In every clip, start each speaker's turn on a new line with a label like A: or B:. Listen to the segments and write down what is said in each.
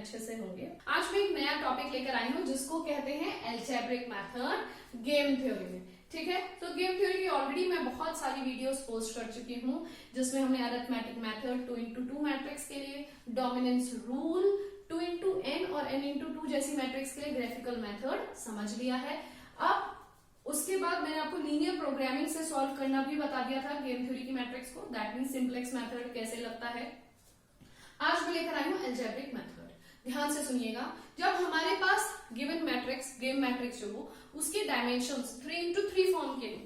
A: अच्छे से होंगे। आज मैं एक नया टॉपिक लेकर आई हूँ जिसको कहते हैं अलजेब्रिक मेथड गेम थ्योरी में। ठीक है, तो गेम थ्योरी की ऑलरेडी मैं बहुत सारी वीडियोस पोस्ट कर चुकी हूँ जिसमें हमने अरिथमेटिक मेथड 2x2 मैट्रिक्स के लिए, डोमिनेंस रूल 2x n और n x2 जैसी मैट्रिक्स के लिए ग्राफिकल मेथड समझ लिया है। अब उसके बाद मैंने आपको लीनियर प्रोग्रामिंग से सॉल्व करना भी बता दिया था गेम थ्योरी की मैट्रिक्स को, दैट मीन सिंप्लेक्स मेथड कैसे लगता है। आज मैं लेकर आई हूं अलजेब्रिक मेथड। ध्यान से सुनिएगा, जब हमारे पास गिवन मैट्रिक्स गेम मैट्रिक्स जो हो उसके डायमेंशंस 3x3 फॉर्म के हो,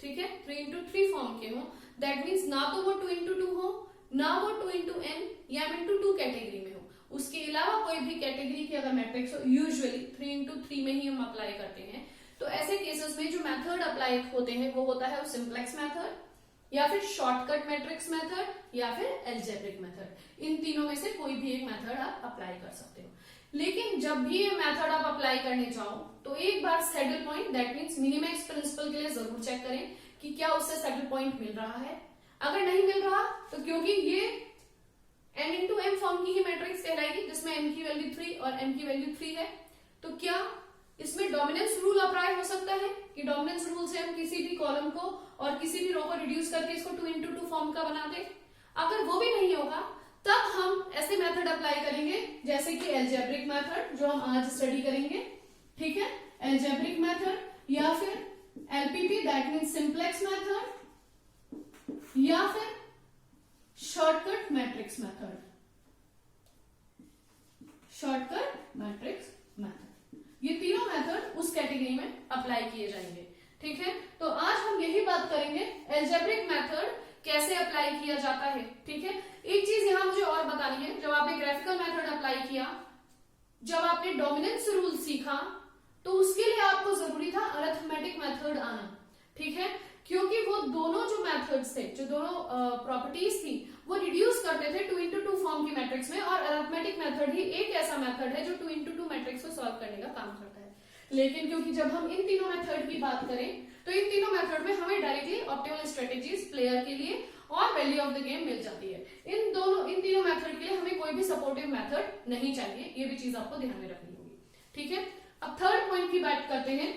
A: ठीक है, 3x3 फॉर्म के हो, दैट मीन्स ना तो वो 2x2 हो, ना वो 2x n या m x2 कैटेगरी में हो, उसके अलावा कोई भी कैटेगरी की अगर मैट्रिक्स हो, यूजुअली 3x3 में ही हम अप्लाई करते हैं। तो ऐसे केसेस में जो मेथड अप्लाई होते हैं वो होता है सिंप्लेक्स मेथड या फिर शॉर्टकट मैट्रिक्स मेथड या फिर अलजेब्रिक मेथड। इन तीनों में से कोई भी एक मेथड आप अप्लाई कर सकते हो। लेकिन जब भी ये मेथड आप अप्लाई करने जाओ तो एक बार saddle point that means minimax principle के लिए जरूर चेक करें कि क्या उससे सैडल पॉइंट मिल रहा है। अगर नहीं मिल रहा तो क्योंकि ये n into m फॉर्म की ही मैट्रिक्स कहलाएगी जिसमें n की वैल्यू 3 और m की वैल्यू 3 है, तो क्या इसमें डोमिनेंस रूल अप्लाई हो सकता है कि डोमिनेंस रूल से हम किसी भी कॉलम को और किसी भी रो को रिड्यूस करके इसको 2x2 फॉर्म का बना दे। अगर वो भी नहीं होगा तब हम ऐसे मेथड अप्लाई करेंगे जैसे कि अलजेब्रिक मेथड जो हम आज स्टडी करेंगे, ठीक है, अलजेब्रिक मेथड या फिर LPP that means simplex method या फिर shortcut matrix method, shortcut matrix method. ये तीनों मेथड उस कैटेगरी में अप्लाई किए जाएंगे। ठीक है, तो आज हम यही बात करेंगे अलजेब्रिक मेथड कैसे अप्लाई किया जाता है। ठीक है, एक चीज यहां मुझे और बतानी है, जब आपने ग्राफिकल मेथड अप्लाई किया, जब आपने डोमिनेंस रूल सीखा, तो उसके लिए आपको जरूरी था अरिथमेटिक मेथड आना। ठीक है, क्योंकि वो दोनों जो मेथड्स थे, जो दोनों प्रॉपर्टीज थी, वो रिड्यूस करते थे 2x2 फॉर्म की मैट्रिक्स में, और अरिथमेटिक मेथड ही एक ऐसा मेथड है जो 2x2 मैट्रिक्स को सॉल्व करने का काम करता है। लेकिन क्योंकि जब हम इन तीनों मेथड की बात करें तो इन तीनों मेथड में हमें डायरेक्टली ऑप्टिमल स्ट्रेटेजीज प्लेयर के लिए और वैल्यू ऑफ द गेम मिल जाती है। इन तीनों मेथड के लिए हमें कोई भी सपोर्टिव मेथड नहीं चाहिए, ये भी चीज आपको ध्यान में रखनी होगी। ठीक है, अब थर्ड पॉइंट की बात करते हैं।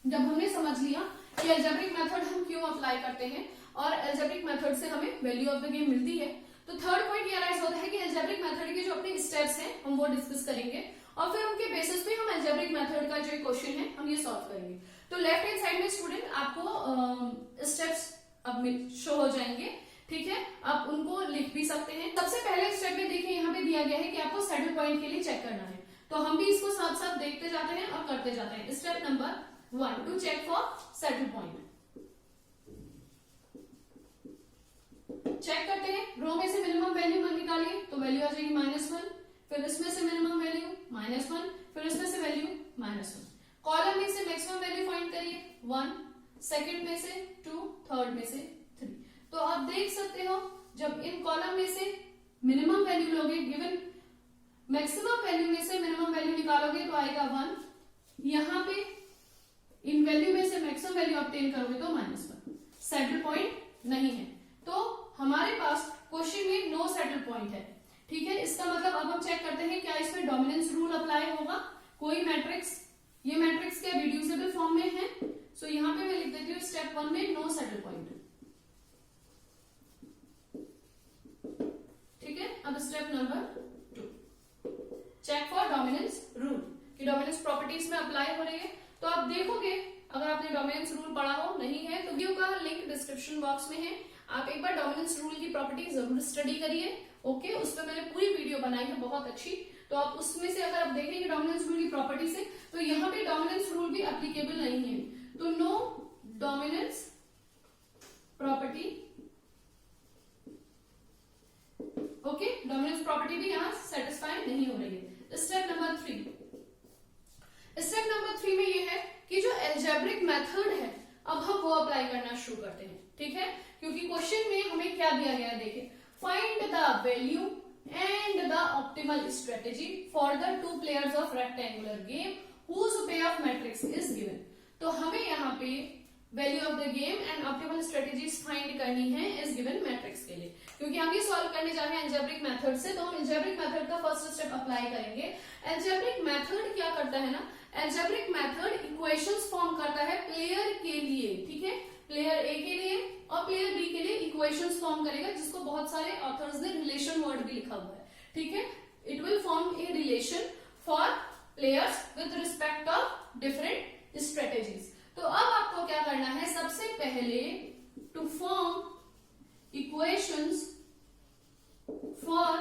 A: जब हमने समझ लिया कि अलजेब्रिक मेथड हम क्यों अप्लाई करते हैं और अलजेब्रिक मेथड से हमें वैल्यू ऑफ द गेम मिलती है, तो थर्ड पॉइंट ये राइज होता है कि अलजेब्रिक मेथड के जो अपने स्टेप्स हैं हम वो डिस्कस करेंगे और फिर उनके बेसिस पे हम अलजेब्रिक मेथड का जो क्वेश्चन है हम ये सॉल्व करेंगे। तो लेफ्ट हैंड साइड में स्टूडेंट आपको स्टेप्स अब शो हो जाएंगे। ठीक है, आप उनको लिख भी सकते हैं। सबसे पहले स्टेप में देखिए यहाँ पे दिया गया है कि आपको सैडल पॉइंट के लिए चेक करना है, तो हम भी इसको साथ साथ देखते जाते हैं और करते जाते हैं। Step number 1 to check for saddle point. Check करते हैं, रो में से मिनिमम वैल्यू निकालिए तो वैल्यू आ जाएगी -1, फिर इसमें से मिनिमम वैल्यू -1, फिर इसमें से वैल्यू -1। कॉलम में से मैक्सिमम वैल्यू फाइंड करिए 1, सेकंड में से 2, थर्ड में से 3। तो आप देख सकते हो जब इन कॉलम में से मिनिमम वैल्यू लोगे, गिवन मैक्सिमम वैल्यू में से मिनिमम वैल्यू निकालोगे तो आएगा 1, यहाँ पे इन वैल्यू में से मैक्सिमम वैल्यू ऑब्टेन करोगे तो -1। सैडल पॉइंट नहीं है, तो हमारे पास क्वेश्चन में नो सैडल पॉइंट है। ठीक है, इसका मतलब अब हम चेक करते हैं क्या इसमें डोमिनेंस रूल अप्लाई होगा। कोई मैट्रिक्स, ये मैट्रिक्स क्या रिड्यूसिबल फॉर्म में है, सो यहाँ पे मैं लिख देती हूँ स्टेप 1 में नो सैडल पॉइंट। ठीक है, अब step number 2 check for dominance rule कि डोमिनेंस प्रॉपर्टीज में अप्लाई हो रही है। तो आप देखोगे अगर आपने डोमिनेंस रूल पढ़ा हो, नहीं है तो वीडियो का लिंक डिस्क्रिप्शन बॉक्स में है, आप एक बार डोमिनेंस रूल की प्रॉपर्टी जरूर स्टडी करिए। ओके, उस पर मैंने पूरी वीडियो बनाई है बहुत अच्छी, तो आप उसमें से अगर आप देखेंगे डोमिनेंस रूल की प्रॉपर्टी से, तो यहाँ पे डोमिनेंस रूल भी एप्लीकेबल नहीं है, तो no dominance property. Okay, dominance property भी यहाँ सेटिस्फाई नहीं हो रही है। स्टेप नंबर 3, स्टेप नंबर 3 में ये है कि जो अलजेब्रिक मेथड है अब हम वो अप्लाई करना शुरू करते हैं। ठीक है, क्योंकि क्वेश्चन में हमें क्या दिया गया है, देखिए, find the value and the optimal strategy for the 2 players of rectangular game whose pair of matrix is given. तो हमें यहाँ पे value of the game and optimal strategies find करनी है इस गिवन मैट्रिक्स के लिए। क्योंकि हम ये सॉल्व करने जा रहे हैं अलजेब्रिक मेथड से, तो हम अलजेब्रिक मेथड का फर्स्ट स्टेप अप्लाई करेंगे। अलजेब्रिक मेथड क्या करता है ना, अलजेब्रिक मेथड इक्वेशंस फॉर्म करता है प्लेयर के लिए, ठीक है, प्लेयर ए के लिए और प्लेयर बी के लिए इक्वेशंस फॉर्म करेगा, जिसको बहुत सारे ऑथर्स ने रिलेशन वर्ड भी लिखा हुआ है, ठीक है। It will form a relation for players with respect of different strategies. तो अब आपको क्या करना है, सबसे पहले to form equations for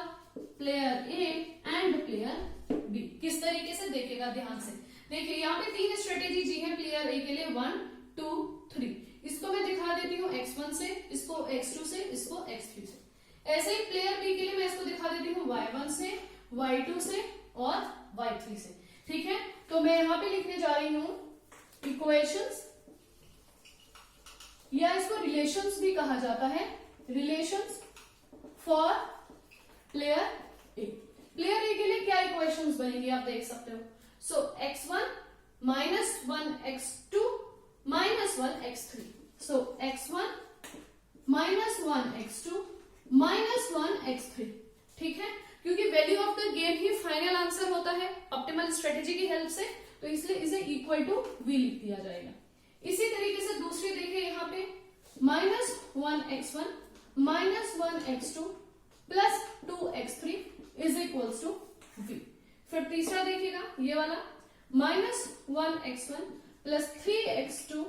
A: player A and player B. किस तरीके से देखेगा, ध्यान से देखिए, यहाँ पे 3 स्ट्रेटेजी जी है प्लेयर ए के लिए, 1 2 3। इसको मैं दिखा देती हूँ x1 से, इसको x2 से, इसको x3 से। ऐसे ही प्लेयर बी के लिए मैं इसको दिखा देती हूँ y1 से, y2 से और y3 से, ठीक है। तो मैं यहाँ पे लिखने जा रही हूँ इक्वेशंस, या इसको रिलेशंस भी कहा जाता है, relations for player A. Player ए के लिए क्या इक्वेशंस बनेंगी आप देख सकते हो। सो x1 minus 1 x2 minus 1 x3। सो x1 minus 1 x2 minus 1 x3, ठीक है। क्योंकि value of the game he final answer होता है ऑप्टिमल स्ट्रेटेजी की हेल्प से, तो इसलिए इसे इक्वल टू v लिख दिया जाएगा। इसी तरीके से दूसरी देखिए, यहाँ पे minus 1 x1 minus 1 x2 plus 2 x3 is equals to v। फिर तीसरा देखिएगा ये वाला, minus 1 x1 plus 3 x2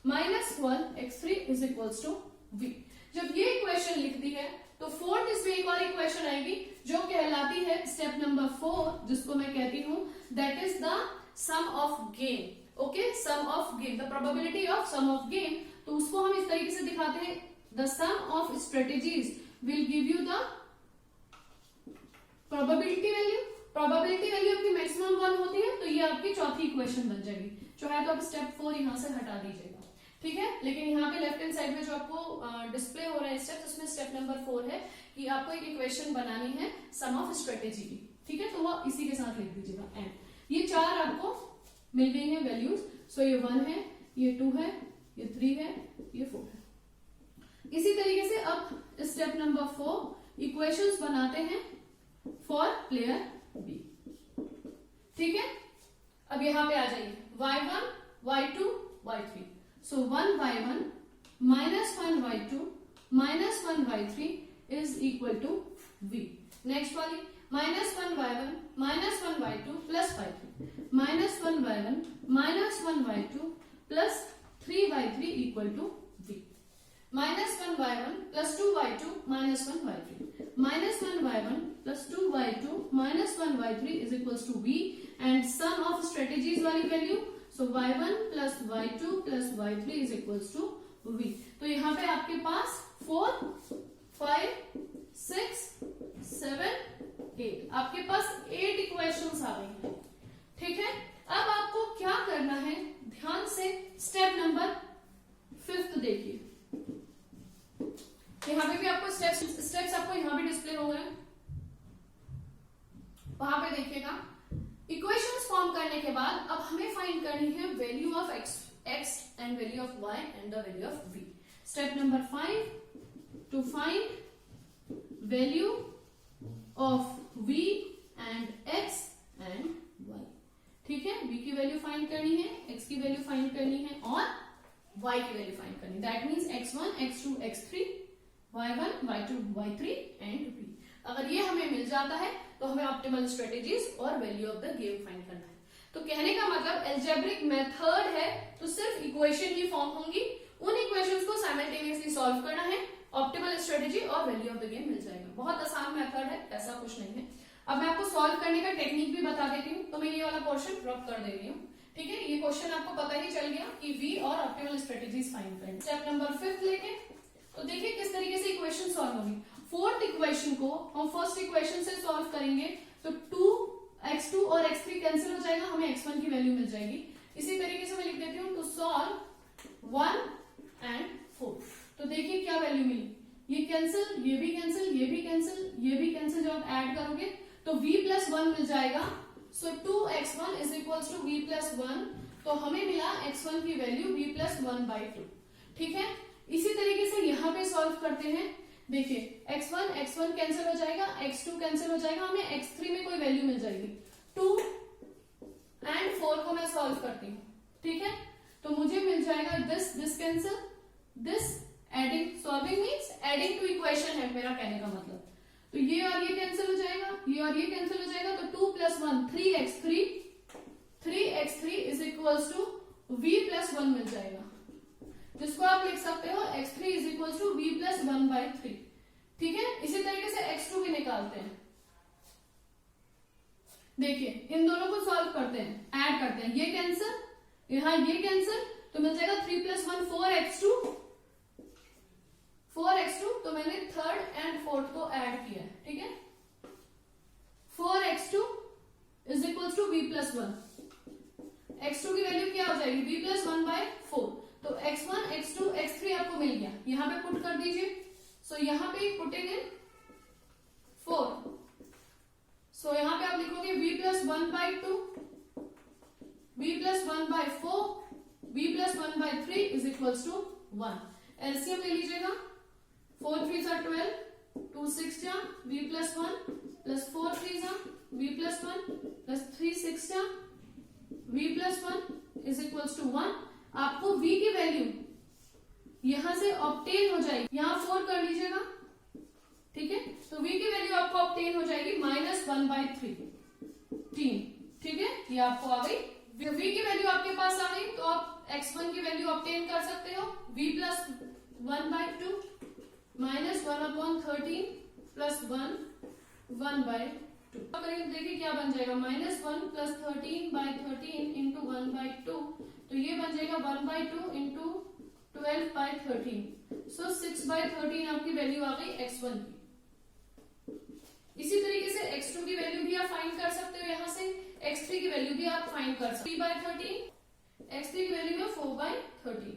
A: minus 1 x3 is equals to v। जब ये इक्वेशन लिख दी है तो फोर्थ इसमें एक और इक्वेशन आएगी जो कहलाती है स्टेप नंबर 4, जिसको मैं कहती हूं that is the sum of game. Okay, sum of game, the probability of sum of game. तो उसको हम इस तरीके से दिखाते हैं, the sum of strategies will give you the probability value. Probability value आपकी मैक्सिमम 1 होती है, तो ये आपकी चौथी इक्वेशन बन जाएगी। जो है तो आप स्टेप 4 यहां से हटा दीजिएगा, ठीक है। लेकिन यहाँ पे लेफ्ट हैंड साइड में जो आपको डिस्प्ले हो रहा है स्टेप, उसमें स्टेप नंबर 4 है कि आपको एक इक्वेशन बनानी है सम ऑफ स्ट्रेटेजी की, ठीक है। तो वो इसी के साथ लिख दीजिएगा एंड। ये 4 आपको मिल गई है वैल्यूज। सो ये 1 है, ये 2 है, ये 3 है, ये 4 है। इसी तरीके से अब स्टेप नंबर 4 इक्वेशंस बनाते हैं फॉर प्लेयर बी, ठीक है। अब यहाँ पे आ जाइए, y1 y2 y3। So 1 y1 minus 1 y2 minus 1 y3 is equal to v. Next वाली minus 1 y1 minus 1 y2 plus y3 minus 1 y1 minus 1 y2 plus 3 y3 equal to v. Minus 1 y1 plus 2 y2 minus 1 y3 minus 1 y1 plus 2 y2 minus 1 y3 is equals to v, and sum of strategies वाली value, so y1 plus y2 plus y3 is equals to v। तो यहाँ पे आपके पास 4 5 6 7 8 आपके पास 8 equations आ गई हैं, ठीक है। अब आपको क्या करना है, ध्यान से स्टेप नंबर 5 देखिए। यहाँ पे भी आपको स्टेप्स आपको यहाँ भी डिस्प्ले हो गए, वहां पे देखिएगा। इक्वेशंस फॉर्म करने के बाद अब हमें फाइंड करनी है value of x and value of y and the value of v। Step number 5 to find value of v and x and y, ठीक है। v की वैल्यू फाइंड करनी है, x की वैल्यू फाइंड करनी है और y की वैल्यू फाइंड करनी है। That means x1 x2 x3 y1 y2 y3 and v। अगर ये हमें मिल जाता है तो हमें ऑप्टिमल स्ट्रेटेजीज और value of the game find करना है। तो कहने का मतलब अलजेब्रिक मेथड है तो सिर्फ इक्वेशन ही फॉर्म होंगी, उन इक्वेशंस को साइमल्टेनियसली सॉल्व करना है, ऑप्टिमल स्ट्रेटेजी और वैल्यू ऑफ द गेम मिल जाएगा। बहुत आसान मेथड है, ऐसा कुछ नहीं है। अब मैं आपको सॉल्व करने का टेक्निक भी बता देती हूँ, तो मैं ये वाला पोर्शन ड्रॉप कर दे रही हूँ, ठीक है। ये क्वेश्चन आपको पता ही चल गया कि वी और ऑप्टिमल स्ट्रेटेजीज फाइंड करें। स्टेप नंबर 5 लेके तो देखिए किस तरीके से इक्वेशन सॉल्व होगी। फोर्थ इक्वेशन को हम फर्स्ट इक्वेशन से सॉल्व करेंगे तो 2x2 और x3 कैंसिल हो जाएगा, हमें x1 की वैल्यू मिल जाएगी। इसी तरीके से मैं लिख देती हूँ टू सॉल्व 1 एंड 4। तो देखिए क्या वैल्यू मिली, ये कैंसिल, ये भी कैंसिल, ये भी कैंसिल, ये भी कैंसिल। जब आप ऐड करोगे तो v plus 1 मिल जाएगा। सो 2x1 is equals to v plus 1 तो हमें मिला x1 की वैल्यू v प्लस 1/2। ठीक है, इसी तरीके से यहाँ पे सॉल्व करते हैं। देखिए x1 कैंसिल हो जाएगा, x2 कैंसिल हो जाएगा, हमें x3 में कोई वैल्यू मिल जाएगी। 2 एंड 4 को मैं सॉल्व करती हूँ। ठीक है, तो मुझे मिल जाएगा this cancel, this adding, solving means adding to equation है मेरा कहने का मतलब। तो ये और ये कैंसिल हो जाएगा, ये और ये कैंसिल हो जाएगा, तो 2 + 1 3x3 is equals to v + 1 मिल जाएगा, जिसको आप लिख सकते हो x3 is equals to v + 1/3। ठीक है, इसी तरीके से x2 भी निकालते हैं। देखिए इन दोनों को सॉल्व करते हैं, ऐड करते हैं, ये कैंसिल, यहाँ ये कैंसिल, तो मिल जाएगा 3 + 1 4x2, तो मैंने थर्ड एंड फोर्थ को ऐड किया है। ठीक है, 4x2 is equals to v + 1। x2 की वैल्यू क्या हो जाएगी, v + 1/4, तो x1 x2 x3 आपको मिल गया, यहाँ पे पुट कर दीजिए। सो यहाँ पे पुटिंग इन 4, सो यहाँ पे आप लिखोगे v + 1/2, v + 1/4, v + 1/3 is equals to 1। LCM ले लीजिएगा, 4 3 = 12, 2 6 जा v + 1 + 4 3 जा v + 1 + 3 6 जा v + 1 इज इक्वल्स टू 1। आपको v की वैल्यू यहां से ऑब्टेन हो जाएगी, यहां 4 कर लीजिएगा। ठीक है, तो v की वैल्यू आपको ऑब्टेन हो जाएगी -1/3। ठीक है, ये आपको आ गई v की वैल्यू, आपके पास आ गई, तो आप x1 की वैल्यू ऑब्टेन कर सकते हो, v + 1/2 -1/13 + 1/2। देखिए क्या बन जाएगा, -1 + 13/13 × 1/2, तो ये बन जाएगा 1/2 × 12/13। सो 6/13 आपकी वैल्यू आ गई x1 की। इसी तरीके से x2 की वैल्यू भी आप फाइंड कर सकते हो, यहाँ से x3 की वैल्यू भी आप फाइंड कर सकते हो, 3/13, x3 की वैल्यू है 4/13।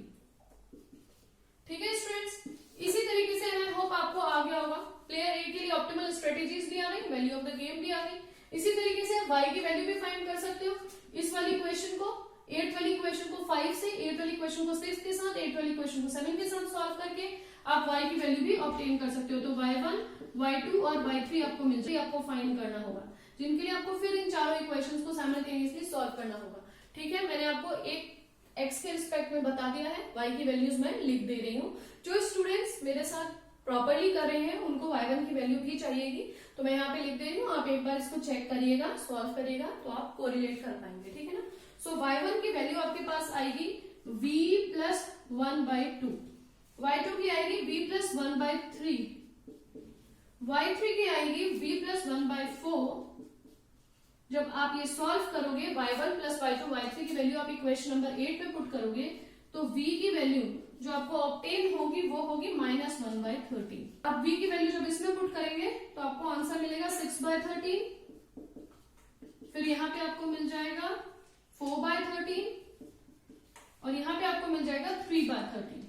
A: ठीक है स्टूडेंट्स, इसी तरीके से आई होप आपको आ गया होगा। प्लेयर ए के लिए ऑप्टिमल स्ट्रेटेजीज भी आ गई, वैल्यू ऑफ द गेम भी आ गई। इसी तरीके से y की वैल्यू भी फाइंड कर सकते हो। इस वाली इक्वेशन को, 8 वाली इक्वेशन को 5 से, 8 वाली इक्वेशन को 6 के साथ, 8 वाली इक्वेशन को 7 के साथ सॉल्व करके आप y की वैल्यू भी ऑब्टेन कर सकते हो। तो y1, y2 और y3 आपको मिल जाए, आपको फाइंड करना होगा, जिनके लिए आपको फिर इन चारों इक्वेशंस को साइमल्टेनियसली सॉल्व करना होगा। ठीक है, मैंने आपको एक x के रिस्पेक्ट में बता दिया है, y की वैल्यूज मैं लिख दे रही हूँ। जो स्टूडेंट्स मेरे साथ प्रॉपरली कर रहे हैं उनको y1 की वैल्यू भी चाहिएगी, तो मैं यहाँ पे लिख दे रही हूँ, आप एक बार इसको चेक करिएगा, सॉल्व करिएगा, तो आप कोरिलेट कर पाएंगे। ठीक है ना, सो y1 की वैल्यू आपके पास आएगी v + 1/2, y2 की आएगी v + 1/3, y3 की आएगी v + 1/4। जब आप ये सॉल्व करोगे y1 + y2 y3 की वैल्यू आप इक्वेशन नंबर 8 पे पुट करोगे, तो v की वैल्यू जो आपको ऑब्टेन होगी वो होगी -1/13। अब v की वैल्यू जब इसमें पुट करेंगे तो आपको आंसर मिलेगा 6/13, फिर यहाँ पे आपको मिल जाएगा 4/13 और यहाँ पे आपको मिल जाएगा 3/13।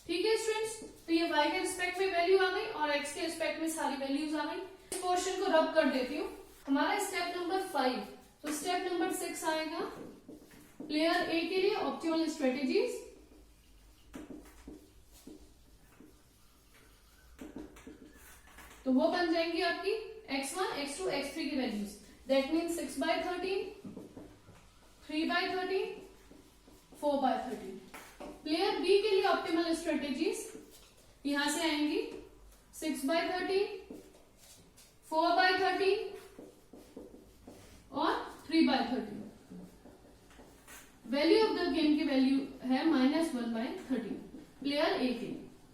A: ठीक है स्टूडेंट्स, तो ये y के रिस्पेक्ट में वैल्यू आ गई और x के रिस्पेक्ट में सारी वैल्यूज आ गई। इस पोर्शन को रब कर देती हूँ। हमारा स्टेप नंबर 5, तो स्टेप नंबर 6 आएगा प्लेयर ए के लिए ऑप्टिमल स्ट्रेटेजीज। तो वो बन जाएंगी आपकी x1, x2, x3 की values. That means 6/13, 3/13, 4/13। Player B के लिए ऑप्टिमल स्ट्रेटेजीज यहां से आएंगी 6/13, 4/13 और 3/13। वैल्यू ऑफ द गेम की वैल्यू है -1/13 प्लेयर ए के।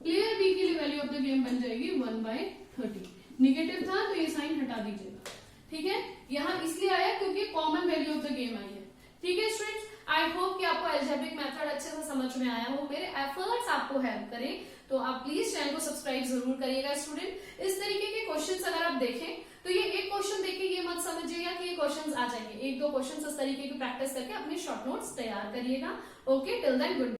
A: प्लेयर बी के लिए वैल्यू ऑफ द गेम बन जाएगी 1/13। निगेटिव था तो ये साइन हटा दीजिएगा। ठीक है, यहाँ इसलिए आया क्योंकि common value of the game आई है। ठीक है स्टूडेंट्स, आई होप कि आपको अलजेब्रिक मेथड अच्छे से समझ में आया हो, मेरे एफर्ट्स आपको हेल्प करें, तो आप प्लीज चैनल को सब्सक्राइब जरूर करिएगा। स्टूडेंट, इस तरीके के क्वेश्चंस अगर आप देखें तो ये एक क्वेश्चन देख के ये मत समझिएगा कि ये क्वेश्चंस आ जाएंगे, 1-2 क्वेश्चंस इस तरीके की प्रैक्टिस करके अपने शॉर्ट नोट्स तैयार करिएगा। Okay, till then good.